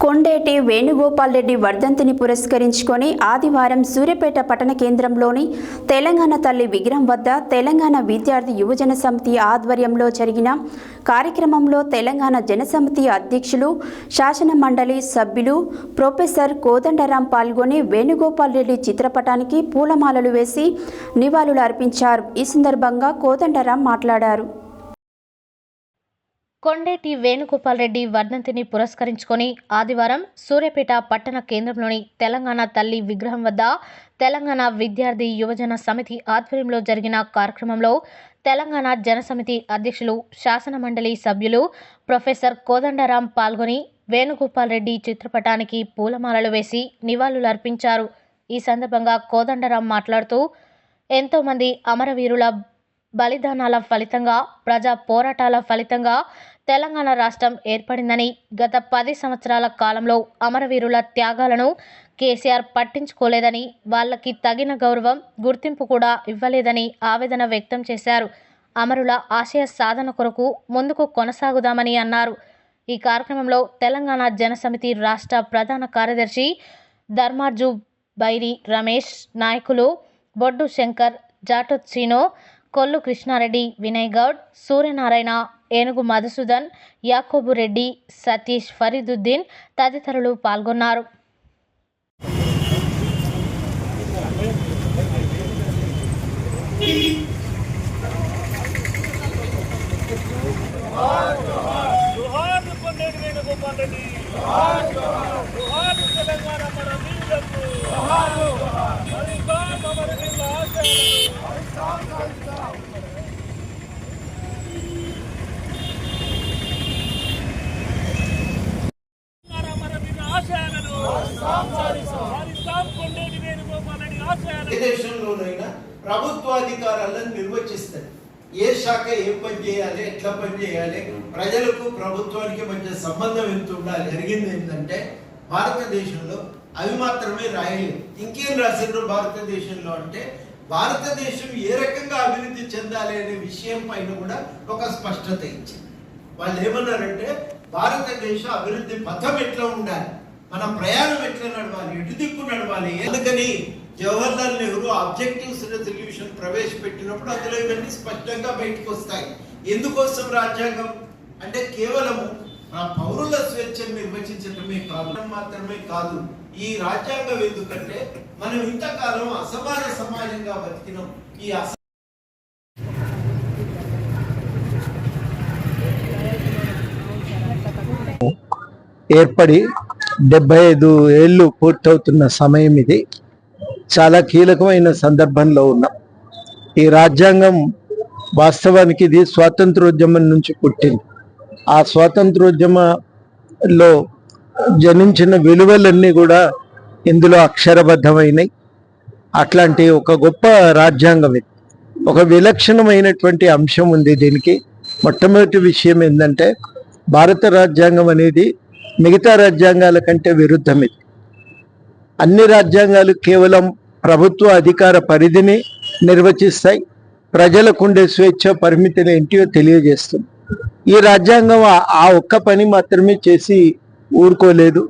కొండేటి వేణుగోపాల్ రెడ్డి వర్ధంతిని పురస్కరించుకొని ఆదివారం సూర్యాపేట పట్టణ కేంద్రంలోని తెలంగాణ తల్లి విగ్రహం వద్ద తెలంగాణ విద్యార్థి యువజన సమితి ఆధ్వర్యంలో జరిగిన కార్యక్రమంలో తెలంగాణ జనసమితి అధ్యక్షులు శాసన మండలి సభ్యులు ప్రొఫెసర్ కోదండరాం పాల్గొని వేణుగోపాల్ రెడ్డి చిత్రపటానికి పూలమాలలు వేసి నివాళులు అర్పించారు। ఈ సందర్భంగా కోదండరాం మాట్లాడారు। కొండేటి వేణుగోపాల్ రెడ్డి వర్ధంతిని పురస్కరించుకొని ఆదివారం సూర్యాపేట పట్టణ కేంద్రంలోని తెలంగాణ తల్లి విగ్రహం వద్ద తెలంగాణ విద్యార్థి యువజన సమితి ఆధ్వర్యంలో జరిగిన కార్యక్రమంలో తెలంగాణ జనసమితి అధ్యక్షులు శాసన మండలి సభ్యులు ప్రొఫెసర్ కోదండరాం పాల్గొని వేణుగోపాల్ రెడ్డి చిత్రపటానికి పూలమాలలు వేసి నివాళులు అర్పించారు। ఈ సందర్భంగా కోదండరాం మాట్లాడుతూ ఎంతోమంది అమరవీరుల బలిదానాల ఫలితంగా ప్రజా పోరాటాల ఫలితంగా తెలంగాణ రాష్ట్రం ఏర్పడిందని, గత 10 సంవత్సరాల కాలంలో అమరవీరుల త్యాగాలను కేసీఆర్ పట్టించుకోలేదని, వాళ్ళకి తగిన గౌరవం గుర్తింపు కూడా ఇవ్వలేదని ఆవేదన వ్యక్తం చేశారు। అమరుల ఆశయ సాధన కొరకు ముందుకు కొనసాగుదామని అన్నారు। ఈ కార్యక్రమంలో తెలంగాణ జనసమితి రాష్ట్ర ప్రధాన కార్యదర్శి ధర్మార్జు బైరి రమేష్, నాయకులు బొడ్డు శంకర్, జాటోత్ సీనో, కొల్లు కృష్ణారెడ్డి, వినయ్ గౌడ్, సూర్యనారాయణ, ఏనుగు మధుసూదన్, యాకోబు రెడ్డి, సతీష్, ఫరీదుద్దీన్ తదితరులు పాల్గొన్నారు। దేశంలోనైనా ప్రభుత్వాధికారాలను నిర్వచిస్తాయి। ఏ శాఖ ఏం పని చేయాలి, ఎట్లా పని చేయాలి, ప్రజలకు ప్రభుత్వానికి మధ్య సంబంధం ఎంత ఉండాలి। జరిగింది ఏంటంటే భారతదేశంలో అవి మాత్రమే రాయలేదు, ఇంకేం రాసిండ్రు భారతదేశంలో అంటే భారతదేశం ఏ రకంగా అభివృద్ధి చెందాలి అనే విషయం పైన కూడా ఒక స్పష్టత ఇచ్చింది। వాళ్ళు ఏమన్నారంటే భారతదేశ అభివృద్ధి పథం ఎట్లా ఉండాలి, మన ప్రయాణం ఎట్లా నడవాలి, ఎటు దిక్కు నడవాలి। అందుకని జవహర్లాల్ నెహ్రూ ఆబ్జెక్టివ్స్ రెజల్యూషన్ ప్రవేశపెట్టినప్పుడు అందులో ఇవన్నీ స్పష్టంగా బయటకు వస్తాయి। ఎందుకోసం రాజ్యాంగం అంటే కేవలము ఆ పౌరుల స్వేచ్ఛను నిర్వచించడమే కాదు మాత్రమే కాదు, ఈ రాజ్యాంగం ఎందుకంటే మనం ఇంతకాలం అసమాన సమాజంగా బతికినాం। ఈ ఏర్పడి 75 ఏళ్ళు పూర్తవుతున్న సమయం ఇది। చాలా కీలకమైన సందర్భంలో ఉన్నాం। ఈ రాజ్యాంగం వాస్తవానికి ఇది స్వాతంత్రోద్యమం నుంచి పుట్టింది। ఆ స్వాతంత్రోద్యమంలో జనించిన విలువలన్నీ కూడా ఇందులో అక్షరబద్ధమైనవి। అట్లాంటి ఒక గొప్ప రాజ్యాంగం ఇది। ఒక విలక్షణమైనటువంటి అంశం ఉంది దీనికి। మొట్టమొదటి విషయం ఏంటంటే భారత రాజ్యాంగం అనేది మిగతా రాజ్యాంగాల కంటే విరుద్ధం ఇది। అన్ని రాజ్యాంగాలు కేవలం ప్రభుత్వ అధికార పరిధిని నిర్వచిస్తాయి, ప్రజలకు ఉండే స్వేచ్ఛ పరిమితిని ఏంటియో తెలియజేస్తుంది। ఈ రాజ్యాంగం ఆ ఒక్క పని మాత్రమే చేసి ఊరుకోలేదు।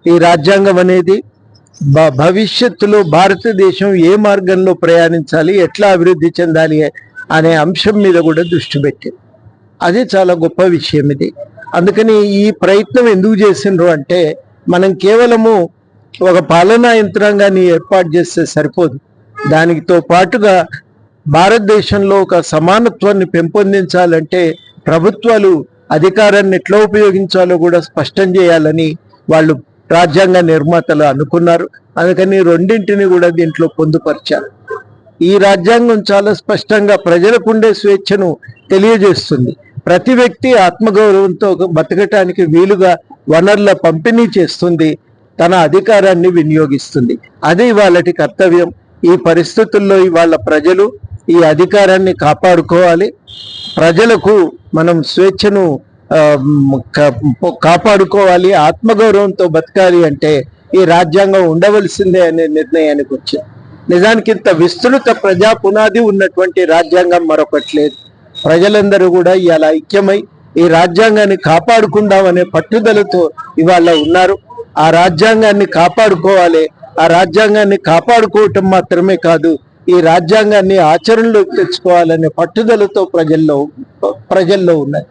ఈ రాజ్యాంగం అనేది భవిష్యత్తులో భారతదేశం ఏ మార్గంలో ప్రయాణించాలి, ఎట్లా అభివృద్ధి చెందాలి అనే అంశం మీద కూడా దృష్టి పెట్టింది। అది చాలా గొప్ప విషయం ఇది। అందుకని ఈ ప్రయత్నం ఎందుకు చేసిండ్రు అంటే మనం కేవలము ఒక పాలనా యంత్రాంగాన్ని ఏర్పాటు చేస్తే సరిపోదు, దానితో పాటుగా భారతదేశంలో ఒక సమానత్వాన్ని పెంపొందించాలంటే ప్రభుత్వాలు అధికారాన్ని ఎట్లా ఉపయోగించాలో కూడా స్పష్టం చేయాలని వాళ్ళు రాజ్యాంగ నిర్మాతలు అనుకున్నారు। అందుకని రెండింటిని కూడా దీంట్లో పొందుపరిచారు। ఈ రాజ్యాంగం చాలా స్పష్టంగా ప్రజలకు ఉండే స్వేచ్ఛను తెలియజేస్తుంది। ప్రతి వ్యక్తి ఆత్మగౌరవంతో బతకటానికి వీలుగా వనరుల పంపిణీ చేస్తుంది, తన అధికారాన్ని వినియోగిస్తుంది। అది వాళ్ళటి కర్తవ్యం। ఈ పరిస్థితుల్లో ఇవాళ ప్రజలు ఈ అధికారాన్ని కాపాడుకోవాలి। ప్రజలకు మనం స్వేచ్ఛను కాపాడుకోవాలి, ఆత్మగౌరవంతో బతకాలి అంటే ఈ రాజ్యాంగం ఉండవలసిందే అనే నిర్ణయానికి వచ్చింది। నిజానికి ఇంత విస్తృత ప్రజా పునాది ఉన్నటువంటి రాజ్యాంగం మరొకటి లేదు। ప్రజలందరూ కూడా ఇలా ఐక్యమై ఈ రాజ్యాంగాన్ని కాపాడుకుందామనే పట్టుదలతో ఇవాళ ఉన్నారు। ఆ రాజ్యాంగాన్ని కాపాడుకోవాలి. ఆ రాజ్యాంగాన్ని కాపాడుకోవటం మాత్రమే కాదు, ఈ రాజ్యాంగాన్ని ఆచరణలోకి తెచ్చుకోవాలనే పట్టుదలతో ప్రజల్లో ఉన్నాయి.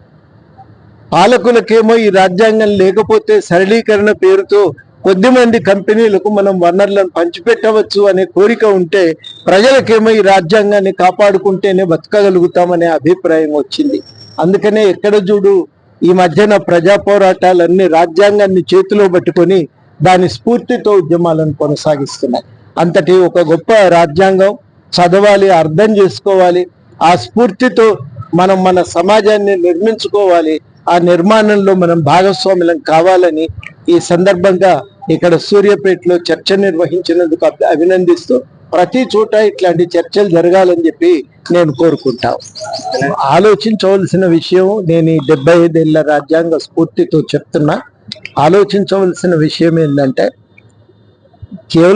పాలకులకేమో ఈ రాజ్యాంగం లేకపోతే సరళీకరణ పేరుతో కొద్దిమంది కంపెనీలకు మనం వనరులను పంచిపెట్టవచ్చు అనే కోరిక ఉంటే, ప్రజలకేమో ఈ రాజ్యాంగాన్ని కాపాడుకుంటేనే బతకగలుగుతామనే అభిప్రాయం వచ్చింది. అందుకనే ఎక్కడ చూడు ఈ మధ్యన ప్రజా పోరాటాలన్నీ రాజ్యాంగాన్ని చేతిలో పట్టుకొని దాని స్ఫూర్తితో ఉద్యమాలను కొనసాగిస్తున్నాయి. అంతటి ఒక గొప్ప రాజ్యాంగం చదవాలి, అర్థం చేసుకోవాలి. ఆ స్ఫూర్తితో మనం మన సమాజాన్ని నిర్మించుకోవాలి. ఆ నిర్మాణంలో మనం భాగస్వాములం కావాలని ఈ సందర్భంగా ఇక్కడ సూర్యాపేటలో చర్చ నిర్వహించినందుకు అభినందిస్తూ, ప్రతి చోట ఇట్లాంటి చర్చలు జరగాలని చెప్పి నేను కోరుకుంటాను. ఆలోచించవలసిన విషయం, నేను ఈ 75 ఏళ్ల రాజ్యాంగ స్ఫూర్తితో చెప్తున్నా, ఆలోచించవలసిన విషయం ఏంటంటే కేవలం